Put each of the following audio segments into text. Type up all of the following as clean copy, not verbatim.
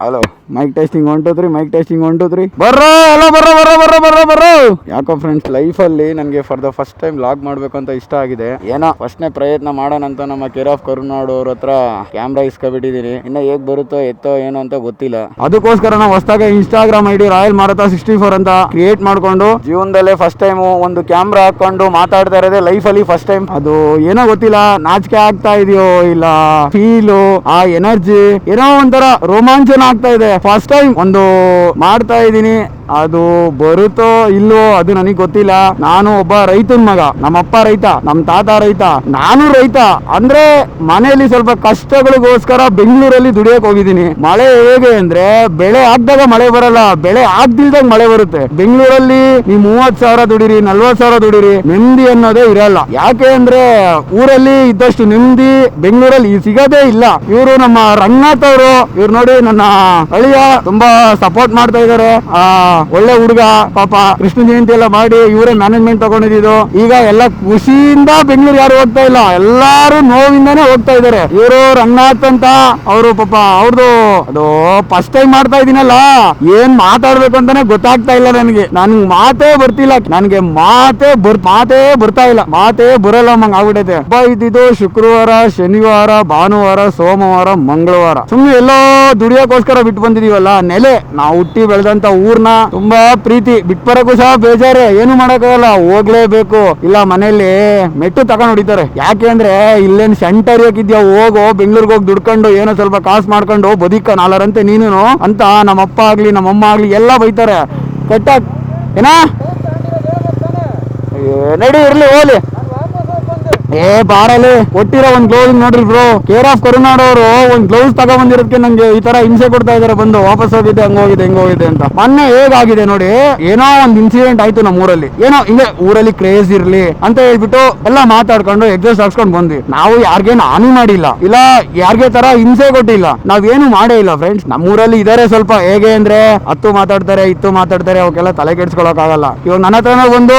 Hello mic testing 1 2 3 mic testing 1 2 3 ಬರ್ರೋ ಎಲ್ಲ ಬರ್ರೋ. ಯಾಕೋ ಫ್ರೆಂಡ್ಸ್ ಲೈಫಲ್ಲಿ ನನಗೆ for the first time log ಮಾಡ್ಬೇಕು ಅಂತ ಇಷ್ಟ ಆಗಿದೆ. ಏನೋ ಫಸ್ಟ್ನೇ ಪ್ರಯತ್ನ ಮಾಡೋಣ ಅಂತ ನಮ್ಮ ಕೇರ್ ಆಫ್ ಕರುನಾಡು ಅವ್ರ ಹತ್ರ ಕ್ಯಾಮ್ರಾ ಇಸ್ಕೊಬಿಟ್ಟಿದೀನಿ. ಇನ್ನ ಹೇಗ್ ಬರುತ್ತೋ ಎತ್ತೋ ಏನೋ ಅಂತ ಗೊತ್ತಿಲ್ಲ. ಅದಕ್ಕೋಸ್ಕರ ನಾವು ಹೊಸದಾಗಿ ಇನ್ಸ್ಟಾಗ್ರಾಮ್ ಐಡಿ ರಾಯಲ್ ಮಾರತ 64 ಅಂತ ಕ್ರಿಯೇಟ್ ಮಾಡ್ಕೊಂಡು ಜೀವನದಲ್ಲೇ ಫಸ್ಟ್ ಟೈಮ್ ಒಂದು ಕ್ಯಾಮ್ರಾ ಹಾಕೊಂಡು ಮಾತಾಡ್ತಾ ಇರೋದೇ ಲೈಫ್ ಅಲ್ಲಿ ಫಸ್ಟ್ ಟೈಮ್. ಅದು ಏನೋ ಗೊತ್ತಿಲ್ಲ, ನಾಚಿಕೆ ಆಗ್ತಾ ಇದೆಯೋ ಇಲ್ಲ ಫೀಲು ಆ ಎನರ್ಜಿ ಏನೋ ಒಂಥರ ರೋಮಾಂಚನ ಆಗ್ತಾ ಇದೆ. ಫಸ್ಟ್ ಟೈಮ್ ಒಂದು ಮಾಡ್ತಾ ಇದ್ದೀನಿ. ಅದು ಬರುತ್ತೋ ಇಲ್ಲೋ ಅದು ನನಗೆ ಗೊತ್ತಿಲ್ಲ. ನಾನು ಒಬ್ಬ ರೈತನ ಮಗ, ನಮ್ಮಪ್ಪ ರೈತ, ನಮ್ಮ ತಾತ ರೈತ, ನಾನು ರೈತ. ಅಂದ್ರೆ ಮನೆಯಲ್ಲಿ ಸ್ವಲ್ಪ ಕಷ್ಟಗಳಿಗೋಸ್ಕರ ಬೆಂಗಳೂರಲ್ಲಿ ದುಡಿಯಕ್ ಹೋಗಿದ್ದೀನಿ. ಮಳೆ ಹೇಗೆ ಅಂದ್ರೆ ಬೆಳೆ ಆಗ್ದಾಗ ಮಳೆ ಬರಲ್ಲ, ಬೆಳೆ ಆಗ್ದಿಲ್ದಾಗ ಮಳೆ ಬರುತ್ತೆ. ಬೆಂಗಳೂರಲ್ಲಿ ನೀವು 30,000 ದುಡಿರಿ, 40,000 ದುಡಿರಿ, ನೆಮ್ಮದಿ ಅನ್ನೋದೇ ಇರಲ್ಲ. ಯಾಕೆ ಅಂದ್ರೆ ಊರಲ್ಲಿ ಇದ್ದಷ್ಟು ನೆಮ್ಮದಿ ಬೆಂಗಳೂರಲ್ಲಿ ಸಿಗೋದೇ ಇಲ್ಲ. ಇವರು ನಮ್ಮ ರಂಗನಾಥ್ ಅವರು, ಇವ್ರು ನೋಡಿ ನನ್ನ ಅಳಿಯ ತುಂಬಾ ಸಪೋರ್ಟ್ ಮಾಡ್ತಾ ಇದಾರೆ. ಒಳ್ಳೆ ಹುಡುಗ ಪಾಪ. ಕೃಷ್ಣ ಜಯಂತಿ ಎಲ್ಲ ಮಾಡಿ ಇವರೇ ಮ್ಯಾನೇಜ್ಮೆಂಟ್ ತಗೊಂಡಿದ್ದು. ಈಗ ಎಲ್ಲ ಖುಷಿಯಿಂದ ಬೆಂಗಳೂರು ಯಾರು ಹೋಗ್ತಾ ಇಲ್ಲ, ಎಲ್ಲಾರು ನೋವಿಂದಾನೇ ಹೋಗ್ತಾ ಇದಾರೆ. ಇವರು ರಂಗನಾಥ್ ಅಂತ ಅವರು ಪಾಪ ಅವ್ರದ್ದು ಅದು ಫಸ್ಟ್ ಟೈಮ್ ಮಾಡ್ತಾ ಇದೀನಲ್ಲ, ಏನ್ ಮಾತಾಡ್ಬೇಕು ಅಂತಾನೆ ಗೊತ್ತಾಗ್ತಾ ಇಲ್ಲ ನನಗೆ. ನನ್ಗೆ ಮಾತೇ ಬರ್ತಿಲ್ಲ, ನನಗೆ ಮಾತೇ ಬರ್ತಾ ಇಲ್ಲ, ಮಾತೇ ಬರಲ್ಲ ಮಂಗ್ ಆಗ್ಬಿಟ್ಟೈತೆ. ಹಬ್ಬ ಇದ್ದಿದ್ದು ಶುಕ್ರವಾರ, ಶನಿವಾರ, ಭಾನುವಾರ, ಸೋಮವಾರ, ಮಂಗಳವಾರ. ಸುಮ್ನೆ ಎಲ್ಲೋ ದುಡಿಯೋಕೋಸ್ಕರ ಬಿಟ್ಟು ಬಂದಿದೀವಲ್ಲ ನೆಲೆ. ನಾವು ಹುಟ್ಟಿ ಬೆಳೆದಂತ ಊರ್ನ ತುಂಬಾ ಪ್ರೀತಿ, ಬಿಟ್ಬರಕ್ಕೂ ಸಹ ಬೇಜಾರೆ, ಏನು ಮಾಡಕ್ಕಾಗಲ್ಲ, ಹೋಗ್ಲೇಬೇಕು. ಇಲ್ಲ ಮನೇಲಿ ಮೆಟ್ಟು ತಗೊಂಡ್ ಹೊಡಿತಾರೆ. ಯಾಕೆ ಅಂದ್ರೆ ಇಲ್ಲೇನ್ ಸೆಂಟರ್ ಯಾಕಿದ್ಯಾ, ಹೋಗೋ ಬೆಂಗಳೂರಿಗೆ ಹೋಗಿ ದುಡ್ಕೊಂಡು ಏನೋ ಸ್ವಲ್ಪ ಕಾಸು ಮಾಡ್ಕೊಂಡು ಬದುಕ ನಾಲರಂತೆ ನೀನು ಅಂತ ನಮ್ಮಪ್ಪ ಆಗ್ಲಿ ನಮ್ಮಮ್ಮ ಆಗ್ಲಿ ಎಲ್ಲ ಬೈತಾರೆ. ಕೆಟ್ಟ ಏನಾ ನಡಿ ಇರ್ಲಿ ಹೋಗ್ಲಿ. ಬಾರಲ್ಲಿ ಕೊಟ್ಟಿರೋ ಒಂದ್ ಗ್ಲೌಸ್ ನೋಡ್ರಿ ಬ್ರೋ, ಕೇರ್ ಆಫ್ ಕರುನಾಡು ಅವರು ಒಂದ್ ಗ್ಲೌಸ್ ತಗೊಂಡ್ಬಂದಿರೋದಕ್ಕೆ ನಂಗೆ ಈ ತರ ಹಿಂಸೆ ಕೊಡ್ತಾ ಇದಾರೆ. ಬಂದು ವಾಪಸ್ ಹೋಗಿದೆ, ಹಂಗೋಗಿದೆ ಅಂತ. ಮೊನ್ನೆ ಹೇಗಾಗಿದೆ ನೋಡಿ, ಏನೋ ಒಂದ್ ಇನ್ಸಿಡೆಂಟ್ ಆಯ್ತು ನಮ್ಮ ಊರಲ್ಲಿ. ಏನೋ ಹಿಂಗೆ ಊರಲ್ಲಿ ಕ್ರೇಜ್ ಇರ್ಲಿ ಅಂತ ಹೇಳ್ಬಿಟ್ಟು ಎಲ್ಲ ಮಾತಾಡ್ಕೊಂಡು ಎಕ್ಸಾಸ್ಟ್ ಹಾಕ್ಸ್ಕೊಂಡ್ ಬಂದ್ವಿ. ನಾವು ಯಾರಿಗೇನು ಹಾನಿ ಮಾಡಿಲ್ಲ, ಇಲ್ಲ ಯಾರಿಗೆ ತರ ಹಿಂಸೆ ಕೊಟ್ಟಿಲ್ಲ, ನಾವೇನು ಮಾಡೇ ಇಲ್ಲ ಫ್ರೆಂಡ್ಸ್. ನಮ್ಮೂರಲ್ಲಿ ಇದಾರೆ ಸ್ವಲ್ಪ ಹೇಗೆ ಅಂದ್ರೆ ಹತ್ತು ಮಾತಾಡ್ತಾರೆ, ಅವಕ್ಕೆಲ್ಲ ತಲೆ ಕೆಡ್ಸ್ಕೊಳಕ್ ಆಗಲ್ಲ. ಇವಾಗ ನನ್ನ ಹತ್ರನೇ ಒಂದು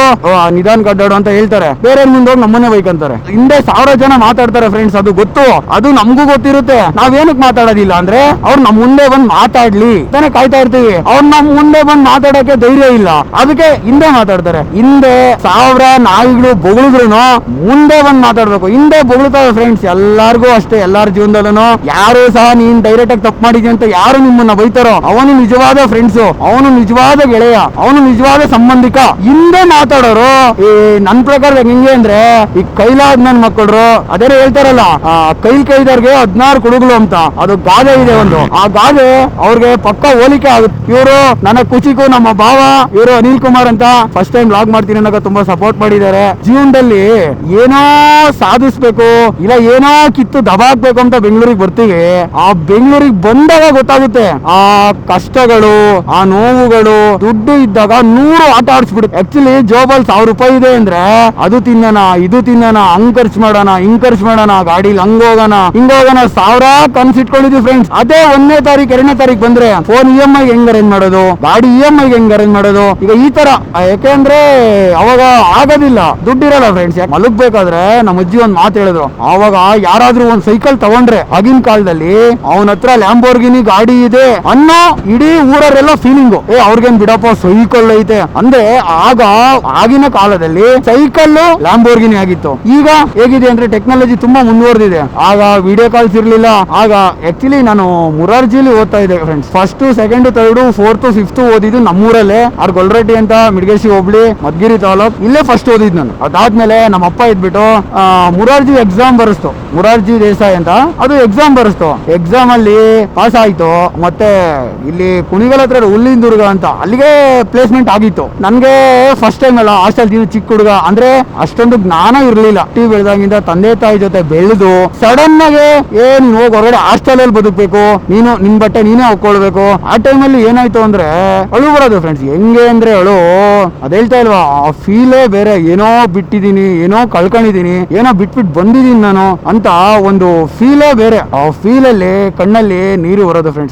ನಿಧಾನ್ ಕಡ್ಡಾಡು ಅಂತ ಹೇಳ್ತಾರೆ, ಬೇರೆ ಮುಂದೆ ಹೋಗಿ ನಮ್ಮನ್ನೇ ಬೈಕಂತಾರೆ. ಹಿಂದೆ 1000 ಜನ ಮಾತಾಡ್ತಾರೆ ಫ್ರೆಂಡ್ಸ್, ಅದು ಗೊತ್ತು, ಅದು ನಮಗೂ ಗೊತ್ತಿರುತ್ತೆ. ನಾವೇನಕ್ ಮಾತಾಡೋದಿಲ್ಲ ಅಂದ್ರೆ ಅವ್ರು ನಮ್ ಮುಂದೆ ಬಂದ್ ಮಾತಾಡ್ಲಿ ತಾನೇ ಕಾಯ್ತಾ ಇರ್ತೀವಿ. ಅವ್ರು ನಮ್ ಮುಂದೆ ಬಂದ್ ಮಾತಾಡಕ್ಕೆ ಧೈರ್ಯ ಇಲ್ಲ, ಅದಕ್ಕೆ ಹಿಂದೆ ಮಾತಾಡ್ತಾರೆ. ಹಿಂದೆ 1000 ನಾಯಿಗಳು ಬೊಗಳಿದ್ರು ಮುಂದೆ ಬಂದ್ ಮಾತಾಡ್ಬೇಕು. ಹಿಂದೆ ಬೊಗಳ್ತಾವೆ ಫ್ರೆಂಡ್ಸ್, ಎಲ್ಲಾರ್ಗೂ ಅಷ್ಟೇ. ಎಲ್ಲಾರ ಜೀವನದಲ್ಲೂ ಯಾರು ಸಹ ನೀನ್ ಡೈರೆಕ್ಟ್ ಆಗಿ ತಪ್ಪು ಮಾಡಿದ್ಯ ಅಂತ ಯಾರು ನಿಮ್ಮನ್ನ ಬೈತಾರೋ ಅವನು ನಿಜವಾದ ಫ್ರೆಂಡ್ಸ್, ಅವನು ನಿಜವಾದ ಗೆಳೆಯ, ಅವನು ನಿಜವಾದ ಸಂಬಂಧಿಕ. ಹಿಂದೆ ಮಾತಾಡೋರು ನನ್ ಪ್ರಕಾರ ಹೆಂಗೆ ಅಂದ್ರೆ ಈ ಕೈಲಾದ ನನ್ ಮಕ್ಕಳು ಅದೇ ಹೇಳ್ತಾರಲ್ಲ, ಕೈದವ್ರಿಗೆ 16 ಕೊಡುಗಳು ಅಂತ. ಅದು ಗಾದೆ ಇದೆ ಒಂದು, ಆ ಗಾದೆ ಅವ್ರಿಗೆ ಪಕ್ಕ ಹೋಲಿಕೆ ಆಗುತ್ತೆ. ಇವರು ನನ್ನ ಕುಚಿಕು ನಮ್ಮ ಭಾವ, ಇವರು ಅನಿಲ್ ಕುಮಾರ್ ಅಂತ ಫಸ್ಟ್ ಟೈಮ್ ಲಾಗ್ ಮಾಡ್ತೀನಿ ಅನ್ನೋಕೆ ತುಂಬಾ ಸಪೋರ್ಟ್ ಮಾಡಿದ್ದಾರೆ. ಜೀವನದಲ್ಲಿ ಏನೋ ಸಾಧಿಸ್ಬೇಕು, ಇಲ್ಲ ಏನೋ ಕಿತ್ತು ದಬಾಕ್ಬೇಕು ಅಂತ ಬೆಂಗಳೂರಿಗೆ ಬರ್ತೀವಿ. ಆ ಬೆಂಗಳೂರಿಗೆ ಬಂದಾಗ ಗೊತ್ತಾಗುತ್ತೆ ಆ ಕಷ್ಟಗಳು, ಆ ನೋವುಗಳು. ದುಡ್ಡು ಇದ್ದಾಗ 100 ಆಟ ಆಡಿಸ್ಬಿಡುತ್ತೆ. ಆಕ್ಚುಲಿ ಜೋಬಲ್ 1000 ರೂಪಾಯಿ ಇದೆ ಅಂದ್ರೆ ಅದು ತಿನ್ನೋಣ, ಇದು ತಿನ್ನೋಣ, ಹಂಗ್ ಖರ್ಚು ಮಾಡೋಣ, ಹಿಂಗ್ ಖರ್ಚು ಮಾಡೋಣ, ಗಾಡಿಲಿ ಹಂಗೋಗೋಣ ಹಿಂಗೋಗೋಣ, 1000 ಕನ್ಸ್ ಇಟ್ಕೊಂಡಿದ್ವಿ ಫ್ರೆಂಡ್ಸ್. ಅದೇ 1ನೇ ತಾರೀಕು 2ನೇ ತಾರೀಕು ಬಂದ್ರೆ ಫೋನ್ EMI ಹೆಂಗ್ ಅರೇಂಜ್ ಮಾಡೋದು, ಗಾಡಿ EMI ಹೆಂಗ್ ಅರೇಂಜ್ ಮಾಡೋದು, ಈಗ ಈ ತರ. ಯಾಕೆಂದ್ರೆ ಅವಾಗ ಆಗೋದಿಲ್ಲ, ದುಡ್ಡಿರಲ್ಲ ಫ್ರೆಂಡ್ಸ್. ಮಲಗ್ಬೇಕಾದ್ರೆ ನಮ್ಮ ಅಜ್ಜಿ ಒಂದ್ ಮಾತು ಹೇಳಿದ್ರು, ಅವಾಗ ಯಾರಾದ್ರೂ ಒಂದ್ ಸೈಕಲ್ ತಗೊಂಡ್ರೆ ಆಗಿನ ಕಾಲದಲ್ಲಿ ಅವನ ಹತ್ರ ಲ್ಯಾಂಬೋರ್ಗಿನಿ ಗಾಡಿ ಇದೆ ಅನ್ನೋ ಇಡೀ ಊರರೆಲ್ಲ ಫೀಲಿಂಗು. ಅವ್ರಿಗೇನ್ ಬಿಡಪ್ಪ ಸೈಕಲ್ ಐತೆ ಅಂದ್ರೆ. ಆಗ ಆಗಿನ ಕಾಲದಲ್ಲಿ ಸೈಕಲ್ ಲ್ಯಾಂಬೋರ್ಗಿನಿ ಆಗಿತ್ತು. ಈಗ ಹೇಗಿದೆ ಅಂದ್ರೆ ಟೆಕ್ನಾಲಜಿ ತುಂಬಾ ಮುಂದುವರೆದಿದೆ. ಆಗ ವಿಡಿಯೋ ಕಾಲ್ಸ್ ಇರ್ಲಿಲ್ಲ. ಆಗ ಆಕ್ಚುಲಿ ನಾನು ಮುರಾರ್ಜಿಲಿ ಓದ್ತಾ ಇದ್ದೆ friends. 1st 2nd 3rd 4th 5th ಓದಿದ್ದು ನಮ್ಮೂರಲ್ಲೇ, ಗೊಲ್ರಟ್ಟಿ ಅಂತ ಮಿಡ್ಗೇಶಿ ಹೋಬ್ಳಿ ಮದ್ಗಿರಿ ತಾಲೂಕ್, ಇಲ್ಲೇ ಫಸ್ಟ್ ಓದಿದ್ ನಾನು. ಅದಾದ್ಮೇಲೆ ನಮ್ಮ ಅಪ್ಪ ಇದ್ಬಿಟ್ಟು ಮುರಾರ್ಜಿ ಎಕ್ಸಾಮ್ ಬರೆಸ್ತು, ಮುರಾರ್ಜಿ ದೇಸಾಯಿ ಅಂತ. ಅದು ಎಕ್ಸಾಮ್ ಬರೆಸ್ತು. ಎಕ್ಸಾಮ್ ಅಲ್ಲಿ ಪಾಸ್ ಆಯ್ತು. ಮತ್ತೆ ಇಲ್ಲಿ ಕುಣಿಗಲ್ ಹತ್ರ ಹುಲ್ಲಿಂದುರ್ಗ ಅಂತ ಅಲ್ಲಿಗೆ ಪ್ಲೇಸ್ಮೆಂಟ್ ಆಗಿತ್ತು. ನನ್ಗೆ ಫಸ್ಟ್ ಟೈಮ್ ಅಲ್ಲ, ಹಾಸ್ಟೆಲ್ ಚಿಕ್ಕ ಹುಡುಗ ಅಂದ್ರೆ ಅಷ್ಟೊಂದು ಜ್ಞಾನ ಇರ್ಲಿಲ್ಲ. ಬೆಳೆದಾಗಿಂದ ತಂದೆ ತಾಯಿ ಜೊತೆ ಬೆಳೆದು ಸಡನ್ ಆಗಿ ನೀನ್ ಹೋಗಿ ಹೊರಗಡೆ ಹಾಸ್ಟೆಲ್ ಅಲ್ಲಿ ಬದುಕಬೇಕು, ನೀನು ನಿನ್ ಬಟ್ಟೆ ನೀನೇ ಹಾಕೊಳ್ಬೇಕು. ಆ ಟೈಮಲ್ಲಿ ಏನಾಯ್ತು ಅಂದ್ರೆ ಅಳು ಬರೋದು ಫ್ರೆಂಡ್ಸ್. ಹೆಂಗೆ ಅಂದ್ರೆ ಅಳು, ಅದ್ ಹೇಳ್ತಾ ಇಲ್ವಾ, ಆ ಫೀಲೇ ಬೇರೆ. ಏನೋ ಬಿಟ್ಟಿದೀನಿ, ಏನೋ ಕಳ್ಕೊಂಡಿದೀನಿ, ಏನೋ ಬಿಟ್ಬಿಟ್ಟು ಬಂದಿದೀನಿ ನಾನು ಅಂತ ಒಂದು ಫೀಲೇ ಬೇರೆ. ಆ ಫೀಲಲ್ಲಿ ಕಣ್ಣಲ್ಲಿ ನೀರು ಬರೋದು ಫ್ರೆಂಡ್ಸ್.